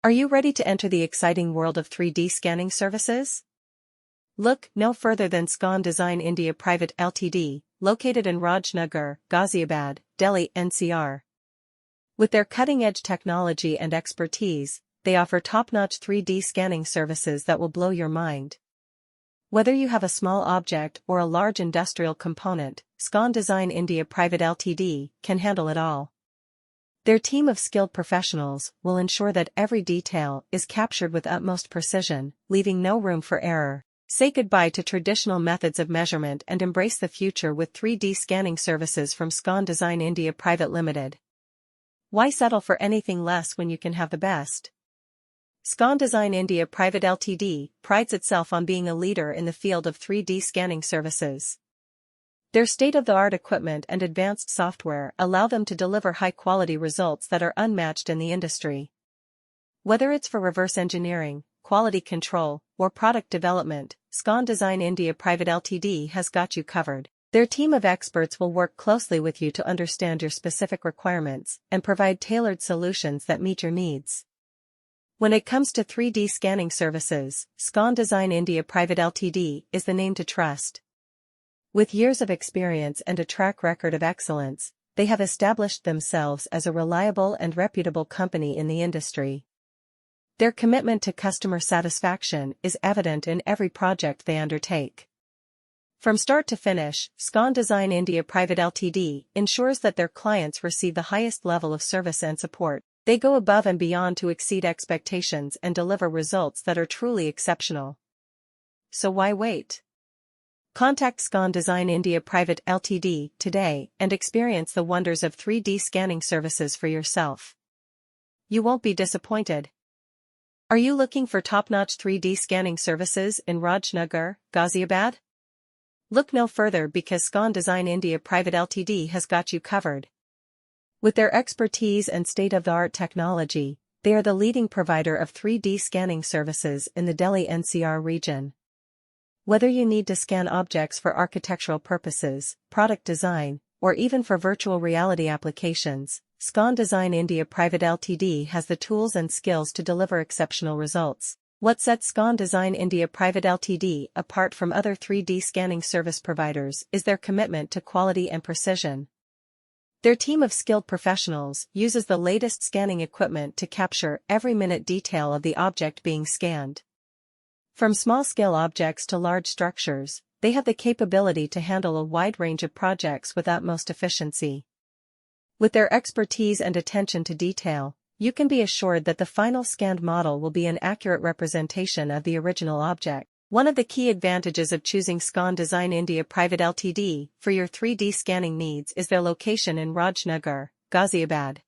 Are you ready to enter the exciting world of 3D scanning services? Look no further than Scon Design India Pvt Ltd, located in Nagar, Ghaziabad, Delhi NCR. With their cutting-edge technology and expertise, they offer top-notch 3D scanning services that will blow your mind. Whether you have a small object or a large industrial component, Scon Design India Pvt Ltd can handle it all. Their team of skilled professionals will ensure that every detail is captured with utmost precision, leaving no room for error. Say goodbye to traditional methods of measurement and embrace the future with 3D scanning services from Scon Design India Pvt Ltd. Why settle for anything less when you can have the best? Scon Design India Pvt Ltd prides itself on being a leader in the field of 3D scanning services. Their state-of-the-art equipment and advanced software allow them to deliver high-quality results that are unmatched in the industry. Whether it's for reverse engineering, quality control, or product development, Scon Design India Pvt Ltd has got you covered. Their team of experts will work closely with you to understand your specific requirements and provide tailored solutions that meet your needs. When it comes to 3D scanning services, Scon Design India Pvt Ltd is the name to trust. With years of experience and a track record of excellence, they have established themselves as a reliable and reputable company in the industry. Their commitment to customer satisfaction is evident in every project they undertake. From start to finish, Scon Design India Pvt Ltd ensures that their clients receive the highest level of service and support. They go above and beyond to exceed expectations and deliver results that are truly exceptional. So why wait? Contact Scon Design India Pvt Ltd today and experience the wonders of 3D scanning services for yourself. You won't be disappointed. Are you looking for top-notch 3D scanning services in Nagar, Ghaziabad? Look no further because Scon Design India Pvt Ltd has got you covered. With their expertise and state-of-the-art technology, they are the leading provider of 3D scanning services in the Delhi NCR region. Whether you need to scan objects for architectural purposes, product design, or even for virtual reality applications, Scon Design India Pvt Ltd has the tools and skills to deliver exceptional results. What sets Scon Design India Pvt Ltd apart from other 3D scanning service providers is their commitment to quality and precision. Their team of skilled professionals uses the latest scanning equipment to capture every minute detail of the object being scanned. From small-scale objects to large structures, they have the capability to handle a wide range of projects with utmost efficiency. With their expertise and attention to detail, you can be assured that the final scanned model will be an accurate representation of the original object. One of the key advantages of choosing Scon Design India Pvt Ltd for your 3D scanning needs is their location in Nagar, Ghaziabad.